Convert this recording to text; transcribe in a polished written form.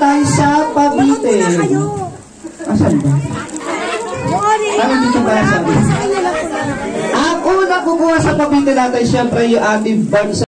tayo sa Cavite. Asan ba? Ano dito ba sabi? Ang unang kukuha sa Cavite natin, syempre yung ating bansa.